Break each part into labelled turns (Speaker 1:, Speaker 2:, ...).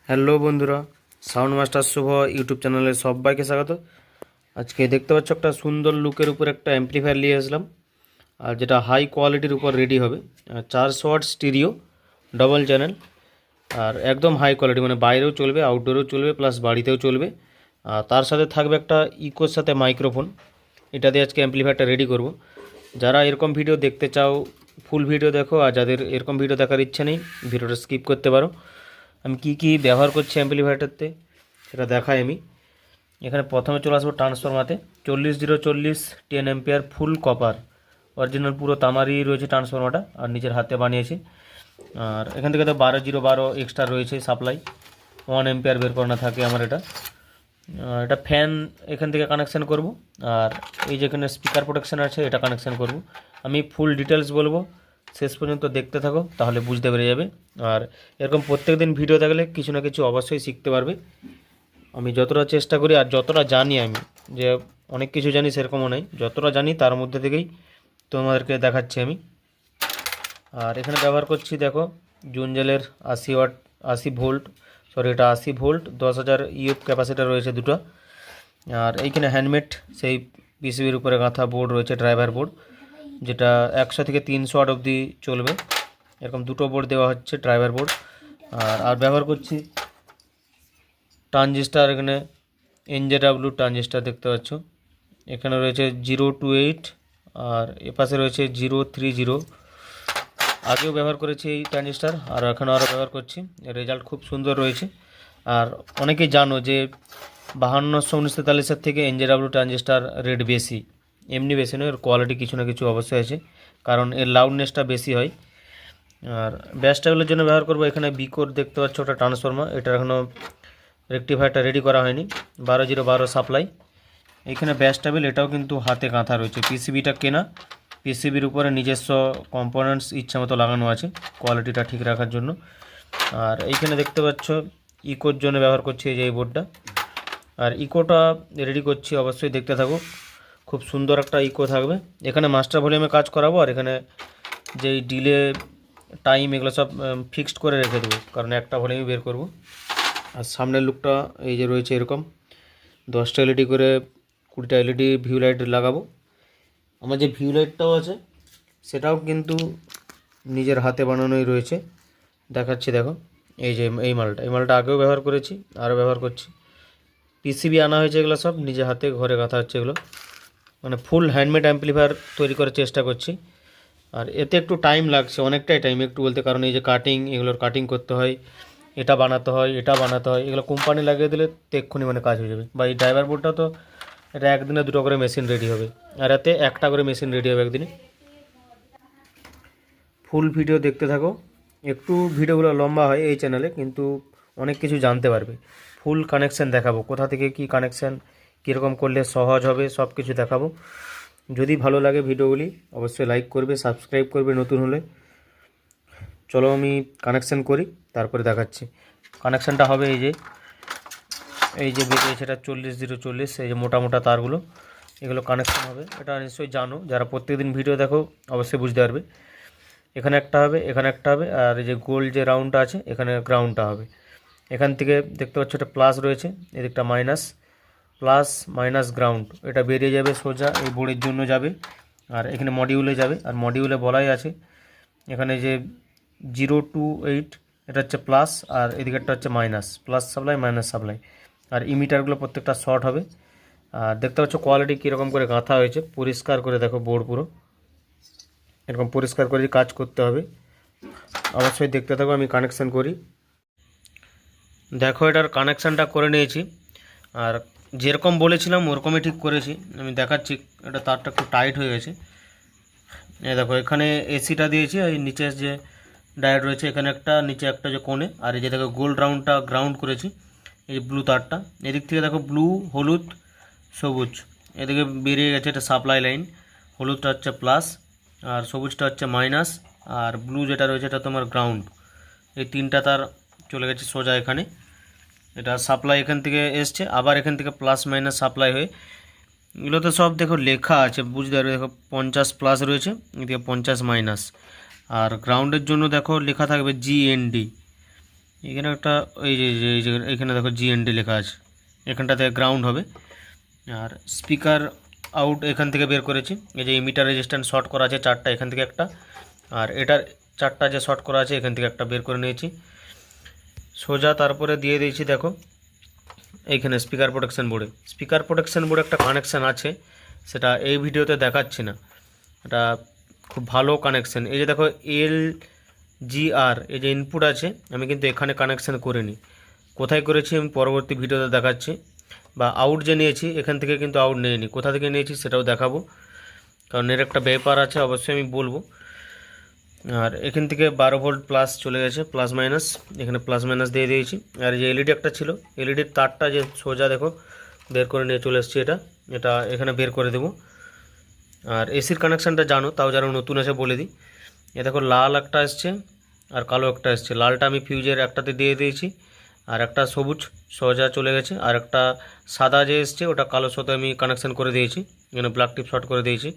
Speaker 1: Hello বন্ধুরা, sound master শুভ YouTube চ্যানেলে সবাইকে স্বাগত। আজকে দেখতে পাচ্ছ একটা সুন্দর লুকের উপর একটা অ্যাম্পলিফায়ার নিয়ে আসলাম, আর যেটা হাই কোয়ালিটির উপর রেডি হবে। 400 ওয়াট স্টিরিও ডবল চ্যানেল, আর একদম হাই কোয়ালিটি, মানে বাইরেও চলবে, আউটডোরেও চলবে, প্লাস বাড়িতেও চলবে। আর তার সাথে থাকবে একটা ইকোর সাথে মাইক্রোফোন। এটা দিয়ে আজকে অ্যাম্পলিফায়ারটা রেডি করব। যারা এরকম ভিডিও দেখতে চাও ফুল ভিডিও দেখো, আর যাদের এরকম ভিডিও দেখার ইচ্ছা নেই ভিডিওটা স্কিপ করতে পারো। আমি কি ব্যবহার করছি অ্যাম্পলিফায়ারটাতে সেটা দেখাই আমি। এখানে প্রথমে চলে আসবো ট্রান্সফরমাতে। 40-040 10 অ্যাম্পিয়ার ফুল কপার, অরিজিনাল পুরো তামারই রয়েছে ট্রান্সফরমারটা, আর নিজের হাতে বানিয়েছি। আর এখান থেকে তো 12-0-12 এক্সট্রা রয়েছে সাপ্লাই, 1 অ্যাম্পিয়ার বের করানো থাকে আমার এটা। এটা ফ্যান এখান থেকে কানেকশান করব, আর এই যেখানে স্পিকার প্রোটেকশান আছে এটা কানেকশান করব। আমি ফুল ডিটেলস বলবো, শেষ পর্যন্ত দেখতে থাকো, তাহলে বুঝতে পেরে যাবে। আর এরকম প্রত্যেক দিন ভিডিও থাকলে কিছু না কিছু অবশ্যই শিখতে পারবে। আমি যতটা চেষ্টা করি আর যতটা জানি, আমি যে অনেক কিছু জানি সেরকমও নয়, যতটা জানি তার মধ্যে থেকেই তোমাদেরকে দেখাচ্ছি আমি। আর এখানে ব্যবহার করছি দেখো জুনজেলের 80 ওয়াট 80 ভোল্ট, সরি এটা 80 ভোল্ট 10,000 ইউএফ ক্যাপাসিটার রয়েছে দুটো। আর এইখানে হ্যান্ডমেড সেই পিসিবির উপরে গাঁথা বোর্ড রয়েছে, ড্রাইভার বোর্ড, যেটা 100 থেকে 300 ওয়াট অবধি চলবে। এরকম দুটো বোর্ড দেওয়া হচ্ছে, ড্রাইভার বোর্ড। আর ব্যবহার করছি ট্রানজিস্টার, এখানে NJW ট্রানজিস্টার দেখতে পাচ্ছ। এখানে রয়েছে 028, আর এপাশে রয়েছে 030। আগেও ব্যবহার করেছি এই ট্রানজিস্টার, আর এখন আরও ব্যবহার করছি, রেজাল্ট খুব সুন্দর রয়েছে। আর অনেকেই জানো যে 52-1943 থেকে NJW ট্রানজিস্টার রেট বেশি, এমনি বেশি নয়, এর কোয়ালিটি কিছু না কিছু অবশ্যই আছে, কারণ এর লাউডনেসটা বেশি হয়। আর ব্যাস টেবিলের জন্য ব্যবহার করবো এখানে বিকোর দেখতে পাচ্ছ ওটা ট্রান্সফর্মার, এটা এখনও রেকটিফায়ারটা রেডি করা হয়নি, 12-0-12 সাপ্লাই। এখানে ব্যাস টেবিল, এটাও কিন্তু হাতে গাঁথা রয়েছে, পিসিবিটা কেনা, পিসিবির উপরে নিজস্ব কম্পোনেন্টস ইচ্ছা মতো লাগানো আছে কোয়ালিটিটা ঠিক রাখার জন্য। আর এইখানে দেখতে পাচ্ছ ইকোর জন্য ব্যবহার করছি এই যে এই বোর্ডটা, আর ইকোটা রেডি করছি, অবশ্যই দেখতে থাকো, খুব সুন্দর একটা ইকো থাকবে। এখানে মাস্টার ভলিউমে কাজ করাবো, আর এখানে যেই ডিলে টাইম এগুলো সব ফিক্সড করে রেখে দেবো, কারণ একটা ভলিউমে বের করব। আর সামনের লুকটা এই যে রয়েছে এরকম, 10টা এলইডি করে 20টা এলইডি ভিউ লাইট লাগাবো। আমার যে ভিউ লাইটটাও আছে সেটাও কিন্তু নিজের হাতে বানানোই রয়েছে, দেখাচ্ছি দেখো। এই যে এই মালটা আগেও ব্যবহার করেছি, আরও ব্যবহার করছি। পিসিবি আনা হয়েছে, এগুলো সব নিজে হাতে ঘরে গাঁথা হচ্ছে এগুলো, মানে ফুল হ্যান্ডমেড অ্যাম্পলিফায়ার তৈরি করার চেষ্টা করছি। আর এতে একটু টাইম লাগছে, অনেকটাই টাইম একটু বলতে, কারণ এই যে কাটিং, এগুলোর কাটিং করতে হয়, এটা বানাতে হয়, এটা বানাতে হয়, এগুলো কোম্পানি লাগিয়ে দিলে তো এক্ষুনি মানে কাজ হয়ে যাবে। বা এই ড্রাইভার বোর্ডটা তো এটা একদিনে 2টো করে মেশিন রেডি হবে, আর এতে একটা করে মেশিন রেডি হবে একদিনে। ফুল ভিডিও দেখতে থাকো, একটু ভিডিওগুলো লম্বা হয় এই চ্যানেলে, কিন্তু অনেক কিছু জানতে পারবে। ফুল কানেকশান দেখাবো, কোথা থেকে কি কানেকশান কীরকম করলে সহজ হবে, সব কিছু দেখাবো। যদি ভালো লাগে ভিডিওগুলি অবশ্যই লাইক করবে, সাবস্ক্রাইব করবে নতুন হলে। চলো আমি কানেকশান করি, তারপরে দেখাচ্ছি। কানেকশানটা হবে এই যে বেরিয়েছে এটা 40-040, এই যে মোটা মোটা তারগুলো, এগুলো কানেকশান হবে। এটা নিশ্চয়ই জানো, যারা প্রত্যেকদিন ভিডিও দেখো অবশ্যই বুঝতে পারবে। এখানে একটা হবে, এখানে একটা হবে, আর এই যে গোল যে রাউন্ডটা আছে এখানে গ্রাউন্ডটা হবে। এখান থেকে দেখতে পাচ্ছ এটা প্লাস রয়েছে, এদিকটা মাইনাস, প্লাস মাইনাস গ্রাউন্ড, এটা বেরিয়ে যাবে সোজা এই বোর্ডের জন্য যাবে, আর এখানে মডিউলে যাবে। আর মডিউলে বলাই আছে এখানে যে 028, এটা হচ্ছে প্লাস, আর এদিকেরটা হচ্ছে minus, plus supply minus supply. আর ইমিটারগুলো প্রত্যেকটা শর্ট হবে। আর দেখতে পাচ্ছ কোয়ালিটি কীরকম করে গাঁথা হয়েছে, পরিষ্কার করে দেখো বোর্ড পুরো এরকম পরিষ্কার করে কাজ করতে হবে। অবশ্যই দেখতে থাকো, আমি কানেকশান করি। দেখো এটার কানেকশানটা করে নিয়েছি, আর যেরকম বলেছিলাম ওরকমই ঠিক করেছি। আমি দেখাচ্ছি, এটা তারটা একটু টাইট হয়ে গেছে। এই দেখো এখানে এসিটা দিয়েছি, এই নিচে যে ডায়োড রয়েছে এখানে একটা, নিচে একটা যে কোণে, আর এই যে দেখো গোল রাউন্ডটা গ্রাউন্ড করেছি, এই ব্লু তারটা। এদিক থেকে দেখো ব্লু, হলুদ, সবুজ, এদিকে বেরিয়ে গেছে, এটা সাপ্লাই লাইন। হলুদটা হচ্ছে প্লাস, আর সবুজটা হচ্ছে মাইনাস, আর ব্লু যেটা রয়েছে এটা তোমার গ্রাউন্ড। এই 3টা তার চলে গেছে সোজা এখানে, এটা সাপ্লাই এখান থেকে এসছে, আবার এখান থেকে প্লাস মাইনাস সাপ্লাই হয়ে, এগুলোতে সব দেখো লেখা আছে, বুঝতে পারবে। দেখো 50 প্লাস রয়েছে, এদিকে 50 মাইনাস। আর গ্রাউন্ডের জন্য দেখো লেখা থাকবে GND, এখানে একটা এই যে এখানে দেখো জিএনডি লেখা আছে, এখানটাতে গ্রাউন্ড হবে। আর স্পিকার আউট এখান থেকে বের করেছি। এই যে ইমিটার রেজিস্ট্যান্স শর্ট করা আছে 4টা, এখান থেকে একটা, আর এটার 4টা যে শর্ট করা আছে এখান থেকে একটা বের করে নিয়েছি সোজা। তারপরে দিয়ে দিয়েছি দেখো এইখানে স্পিকার প্রোটেকশন বোর্ডে একটা কানেকশান আছে, সেটা এই ভিডিওতে দেখাচ্ছি না। এটা খুব ভালো কানেকশান। এই যে দেখো LGR এই যে ইনপুট আছে, আমি কিন্তু এখানে কানেকশান করিনি। কোথায় করেছি আমি পরবর্তী ভিডিওতে দেখাচ্ছি। বা আউট যে নিয়েছি এখান থেকে কিন্তু আউট নিইনি, কোথা থেকে নিয়েছি সেটাও দেখাবো, কারণ এর একটা ব্যাপার আছে, অবশ্যই আমি বলবো। আর এখান থেকে 12 ভোল্ট প্লাস চলে গেছে, প্লাস মাইনাস, এখানে প্লাস মাইনাস দিয়ে দিয়েছি। আর যে এলইডি একটা ছিল, এলইডির তারটা যে সোজা দেখো বের করে নিয়ে চলে এসেছি, এটা এখানে বের করে দেবো। আর এসির কানেকশানটা জানো, তাও যারা নতুন আছে বলে দিই। এ দেখো লাল একটা এসছে আর কালো একটা এসছে। লালটা আমি ফিউজের একটাতে দিয়ে দিয়েছি, আর একটা সবুজ সোজা চলে গেছে, আর একটা সাদা যে এসছে ওটা কালোর সাথে আমি কানেকশান করে দিয়েছি, এখানে ব্ল্যাক টিপ শর্ট করে দিয়েছি।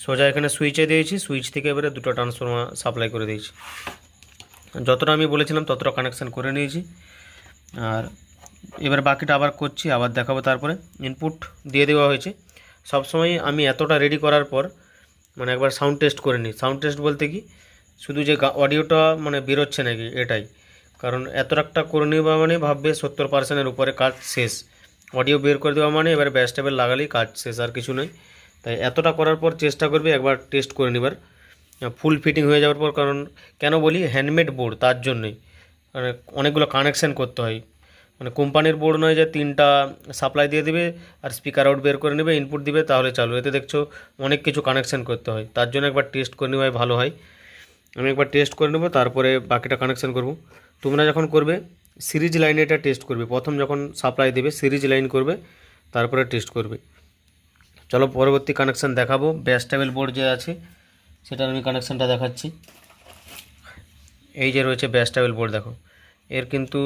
Speaker 1: সোজা এখানে সুইচে দিয়েছি, সুইচ থেকে এবারে দুটো ট্রান্সফর্মার সাপ্লাই করে দিয়েছি। যতটা আমি বলেছিলাম ততটা কানেকশান করে নিয়েছি। আর এবার বাকিটা আবার করছি, আবার দেখাবো। তারপরে ইনপুট দিয়ে দেওয়া হয়েছে। সবসময় আমি এতটা রেডি করার পর মানে একবার সাউন্ড টেস্ট করে নিই। সাউন্ড টেস্ট বলতে কি, শুধু যে অডিওটা মানে বেরোচ্ছে নাকি এটাই, কারণ এতটা করে নেওয়া মানে ভাববে 70%-এর উপরে কাজ শেষ। অডিও বের করে দেওয়া মানে এবার ব্যাস টেবিল লাগালেই কাজ শেষ, আর কিছু নয়। তাই এতটা করার পর চেষ্টা করবে একবার টেস্ট করে নেবার ফুল ফিটিং হয়ে যাওয়ার পর। কারণ কেন বলি, হ্যান্ডমেড বোর্ড, তার জন্যই মানে অনেকগুলো কানেকশান করতে হয়। মানে কোম্পানির বোর্ড নয় যে 3টা সাপ্লাই দিয়ে দিবে আর স্পিকার আউট বের করে নেবে, ইনপুট দিবে তাহলে চালু। এতে দেখছো অনেক কিছু কানেকশান করতে হয়, তার জন্য একবার টেস্ট করে নেওয়াই ভালো হয়। আমি একবার টেস্ট করে নেবো, তারপরে বাকিটা কানেকশান করব। তোমরা যখন করবে সিরিজ লাইনে এটা টেস্ট করবে, প্রথম যখন সাপ্লাই দেবে সিরিজ লাইন করবে, তারপরে টেস্ট করবে। চলো পরবর্তী কানেকশান দেখাবো। ব্যাস টেবিল বোর্ড যে আছে সেটার আমি কানেকশানটা দেখাচ্ছি। এই যে রয়েছে ব্যাস টেবিল বোর্ড, দেখো এর কিন্তু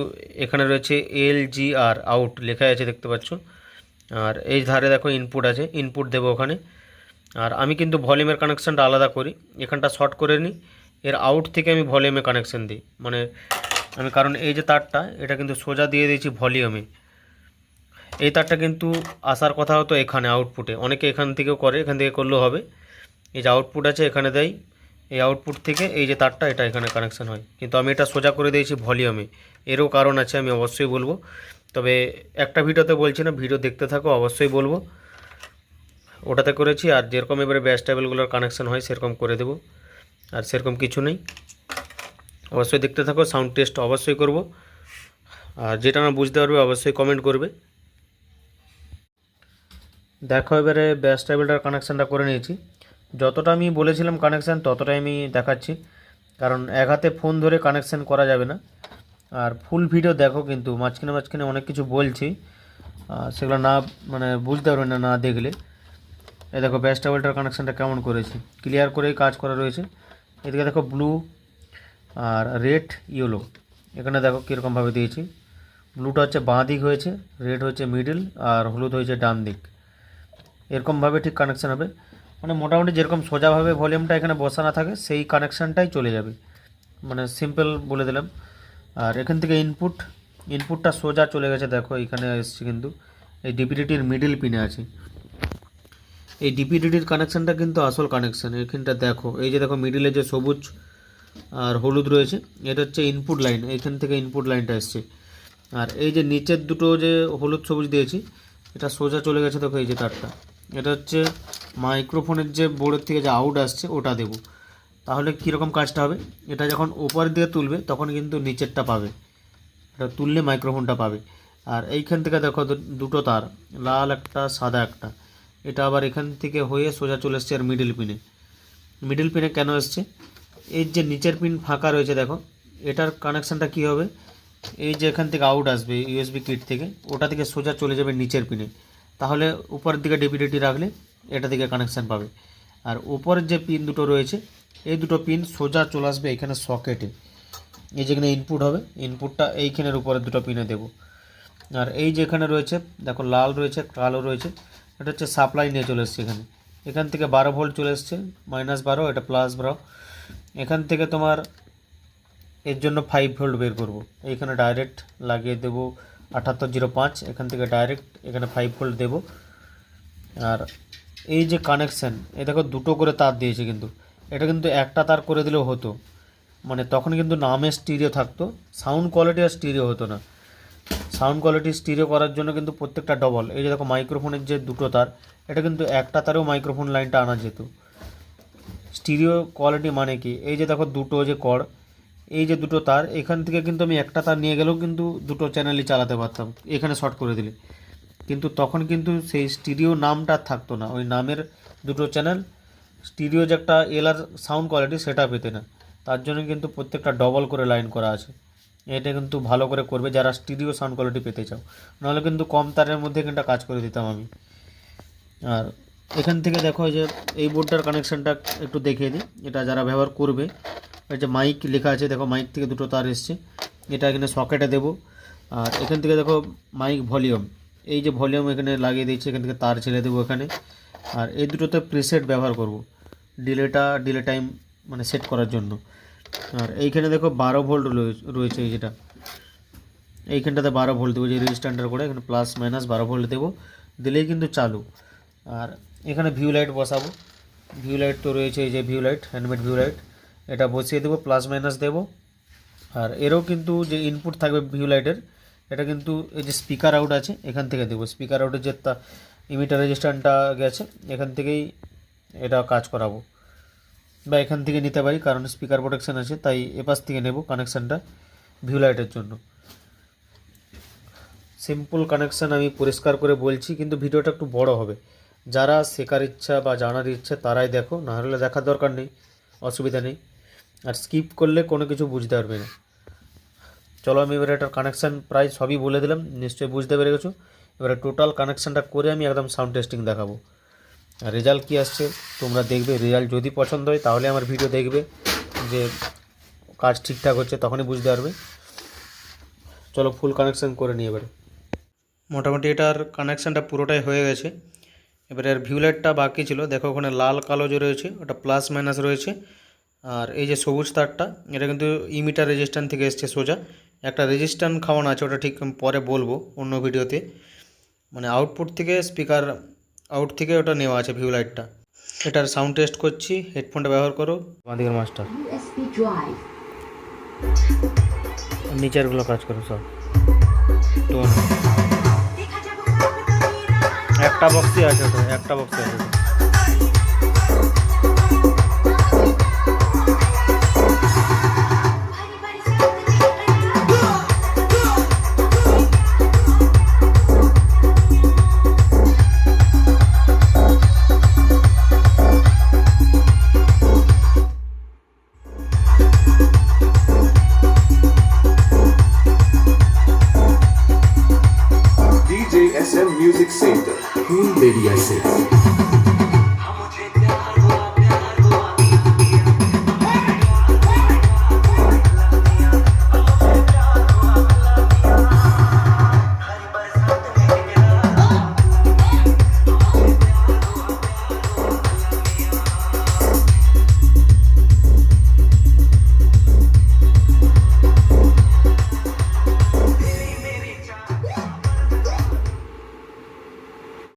Speaker 1: এখানে রয়েছে LGR আউট লেখা আছে, দেখতে পাচ্ছ। আর এই ধারে দেখো ইনপুট আছে, ইনপুট দেবো ওখানে। আর আমি কিন্তু ভলিউমের কানেকশানটা আলাদা করি, এখানটা শর্ট করে নিই, এর আউট থেকে আমি ভলিউমে কানেকশান দিই। মানে আমি, কারণ এই যে তারটা এটা কিন্তু সোজা দিয়ে দিয়েছি ভলিউমে, এই তারটা কিন্তু আসার কথা হতো এখানে আউটপুটে। অনেকে এখান থেকেও করে, এখান থেকে করলেও হবে। এই যে আউটপুট আছে এখানে দেয়, এই আউটপুট থেকে এই যে তারটা এটা এখানে কানেকশান হয়, কিন্তু আমি এটা সোজা করে দিয়েছি ভলিউমে। এরও কারণ আছে, আমি অবশ্যই বলবো। তবে একটা ভিডিওতে বলছি না, ভিডিও দেখতে থাকো, অবশ্যই বলবো। ওটাতে করেছি, আর যেরকম এবারে ব্যাস টেবিলগুলোর কানেকশান হয় সেরকম করে দেবো, আর সেরকম কিছু নেই। অবশ্যই দেখতে থাকো, সাউন্ড টেস্ট অবশ্যই করব। আর যেটা না বুঝতে পারবে অবশ্যই কমেন্ট করবে। দেখো এবারে ব্যাস টেবিলটার কানেকশানটা করে নিয়েছি। যতটা আমি বলেছিলাম কানেকশান ততটাই আমি দেখাচ্ছি, কারণ এক হাতে ফোন ধরে কানেকশান করা যাবে না। আর ফুল ভিডিও দেখো, কিন্তু মাঝখানে মাঝখানে অনেক কিছু বলছি, সেগুলো না মানে বুঝতে পারবে না না দেখলে। এই দেখো ব্যাস টেবিলটার কানেকশানটা কেমন করেছি, ক্লিয়ার করেই কাজ করা রয়েছে। এদিকে দেখো ব্লু আর রেড ইয়েলো, এখানে দেখো কীরকমভাবে দিয়েছি। ব্লুটা হচ্ছে বাঁ দিক হয়েছে, রেড হচ্ছে মিডিল, আর হলুদ হয়েছে ডান দিক। এরকমভাবে ঠিক কানেকশান হবে, মানে মোটামুটি যেরকম সোজাভাবে ভলিউমটা এখানে বসানো থাকে সেই কানেকশানটাই চলে যাবে, মানে সিম্পল বলে দিলাম। আর এখান থেকে ইনপুটটা সোজা চলে গেছে, দেখো এখানে এসছে, কিন্তু এই ডিপিডিটির মিডিল পিনে আছে। এই ডিপিডিটির কানেকশানটা কিন্তু আসল কানেকশান। এখানটা দেখো, এই যে দেখো মিডিলে যে সবুজ আর হলুদ রয়েছে, এটা হচ্ছে ইনপুট লাইন, এইখান থেকে ইনপুট লাইনটা এসছে। আর এই যে নিচের দুটো যে হলুদ সবুজ দিয়েছি, এটা সোজা চলে গেছে, দেখো এই যে তারটা, এটা হচ্ছে মাইক্রোফোনের যে বোর্ডের থেকে যে আউট আসছে ওটা দেবো। তাহলে কীরকম কাজটা হবে, এটা যখন উপরের দিকে তুলবে তখন কিন্তু নিচেরটা পাবে, এটা তুললে মাইক্রোফোনটা পাবে। আর এইখান থেকে দেখো দুটো তার, লাল একটা সাদা একটা, এটা আবার এখান থেকে হয়ে সোজা চলে এসছে আর মিডিল পিনে কেন এসছে, এই যে নিচের পিন ফাঁকা রয়েছে দেখো, এটার কানেকশানটা কী হবে, এই যে এখান থেকে আউট আসবে ইউএসবি কিট থেকে, ওটা থেকে সোজা চলে যাবে নিচের পিনে, তাহলে উপরের দিকে ডিপিডিটি রাখলে এটা থেকে কানেকশান পাবে। আর উপরের যে পিন দুটো রয়েছে এই দুটো পিন সোজা চলে আসবে এখানে সকেটে, এই যেখানে ইনপুট হবে, ইনপুটটা এইখানের উপরের দুটো পিনে দেবো। আর এই যে এখানে রয়েছে দেখো লাল রয়েছে কালো রয়েছে, এটা হচ্ছে সাপ্লাই নিয়ে চলে এসছে এখানে, এখান থেকে 12 ভোল্ট চলে এসছে, -12, এটা +12। এখান থেকে তোমার এর জন্য 5 ভোল্ট বের করব। এইখানে ডাইরেক্ট লাগিয়ে দেব 7805, এখান থেকে ডাইরেক্ট এখানে 5 ভোল্ট দেব। আর এই যে কানেকশান, এ দেখো দুটো করে তার দিয়েছে, কিন্তু এটা কিন্তু একটা তার করে দিলেও হতো, মানে তখন কিন্তু নামে স্টিরিও থাকতো, সাউন্ড কোয়ালিটি আর স্টিরিও হতো না। সাউন্ড কোয়ালিটি স্টিরিও করার জন্য কিন্তু প্রত্যেকটা ডবল, এই যে দেখো মাইক্রোফোনের যে দুটো তার, এটা কিন্তু একটা তারেও মাইক্রোফোন লাইনটা আনা যেত। স্টিরিও কোয়ালিটি মানে কি, এই যে দেখো দুটো যে কর্ড, এই যে দুটো তার, এখান থেকে কিন্তু আমি একটা তার নিয়ে গেলেও কিন্তু দুটো চ্যানেলই চালাতে পারতাম এখানে শর্ট করে দিলে, কিন্তু তখন কিন্তু সেই স্টিরিও নামটা থাকতো না, ওই নামের দুটো চ্যানেল স্টিরিও যে একটা এলআর সাউন্ড কোয়ালিটি সেটা পেতে না। তার জন্য কিন্তু প্রত্যেকটা ডবল করে লাইন করা আছে। এটা কিন্তু ভালো করে করবে যারা স্টিরিও সাউন্ড কোয়ালিটি পেতে চাও, নাহলে কিন্তু কম তারের মধ্যে কিন্তু কাজ করে দিতাম আমি। আর এখান থেকে দেখো যে এই বোর্ডটার কানেকশানটা একটু দেখিয়ে দিই, এটা যারা ব্যবহার করবে। এই যে মাইক লেখা আছে, দেখো মাইক থেকে দুটো তার এসছে, এটা এখানে সকেটে দেবো। আর এখান থেকে দেখো মাইক ভলিউম, এই যে ভলিউম এখানে লাগিয়ে দিচ্ছি, এখান থেকে তার ছেড়ে দেবো এখানে। আর এই দুটোতে প্রিসেট ব্যবহার করব, ডিলে টাইম মানে সেট করার জন্য। আর এইখানে দেখো 12 ভোল্ট রয়েছে, এই যেটা এইখানটাতে 12 ভোল্ট দেবো, যে রেজিস্ট্যান্ডার করে এখানে প্লাস মাইনাস 12 ভোল্ট দেবো, দিলেই কিন্তু চালু। আর এখানে ভিউ লাইট বসাবো, ভিউ লাইট তো রয়েছে, এই যে view light, handmade view light, এটা বসিয়ে দেবো, প্লাস মাইনাস দেবো। আর এরও কিন্তু যে ইনপুট থাকবে ভিউ লাইটের, এটা কিন্তু এই যে স্পিকার আউট আছে এখান থেকে দেবো, স্পিকার আউটের যে ইমিটার রেজিস্ট্যান্টটা গেছে এখান থেকেই এটা কাজ করাবো, বা এখান থেকে নিতে পারি, কারণ স্পিকার প্রোটেকশান আছে, তাই এপাশ থেকে নেব কানেকশানটা ভিউ লাইটের জন্য। সিম্পল কানেকশান আমি পরিষ্কার করে বলছি, কিন্তু ভিডিওটা একটু বড় হবে, যারা শেখার ইচ্ছা বা জানার ইচ্ছা তারাই দেখো, না হলে দেখার দরকার নেই, অসুবিধা নেই। আর স্কিপ করলে কোনো কিছু বুঝতে পারবে না। চলো আমি এবারে এটার কানেকশান প্রায় সবই বলে দিলাম, নিশ্চয়ই বুঝতে পেরে গেছো। এবারে টোটাল কানেকশানটা করে আমি একদম সাউন্ড টেস্টিং দেখাবো, আর রেজাল্ট কী আসছে তোমরা দেখবে। রেজাল্ট যদি পছন্দ হয় তাহলে আমার ভিডিও দেখবে, যে কাজ ঠিকঠাক হচ্ছে তখনই বুঝতে পারবে। চলো ফুল কানেকশান করে নিই এবারে। মোটামুটি এটার কানেকশানটা পুরোটাই হয়ে গেছে। এবারে আর ভিউ লাইটটা বাকি ছিল, দেখো ওখানে লাল কালো যে রয়েছে ওটা প্লাস মাইনাস রয়েছে। আর এই যে সবুজ তারটা, এটা কিন্তু ইমিটার রেজিস্ট্যান্ট থেকে এসছে সোজা, একটা রেজিস্ট্যান্ট খাওয়ানো আছে, ওটা ঠিক পরে বলবো অন্য ভিডিওতে। মানে আউটপুট থেকে স্পিকার আউট থেকে ওটা নেওয়া আছে ভিউ লাইটটা। এটার সাউন্ড টেস্ট করছি, হেডফোনটা ব্যবহার করো। বাঁদিকের মাস্টার নিচেরগুলো কাজ করো সব, টোন একটা বক্সই আছে, ওটা একটা বক্সই আছে।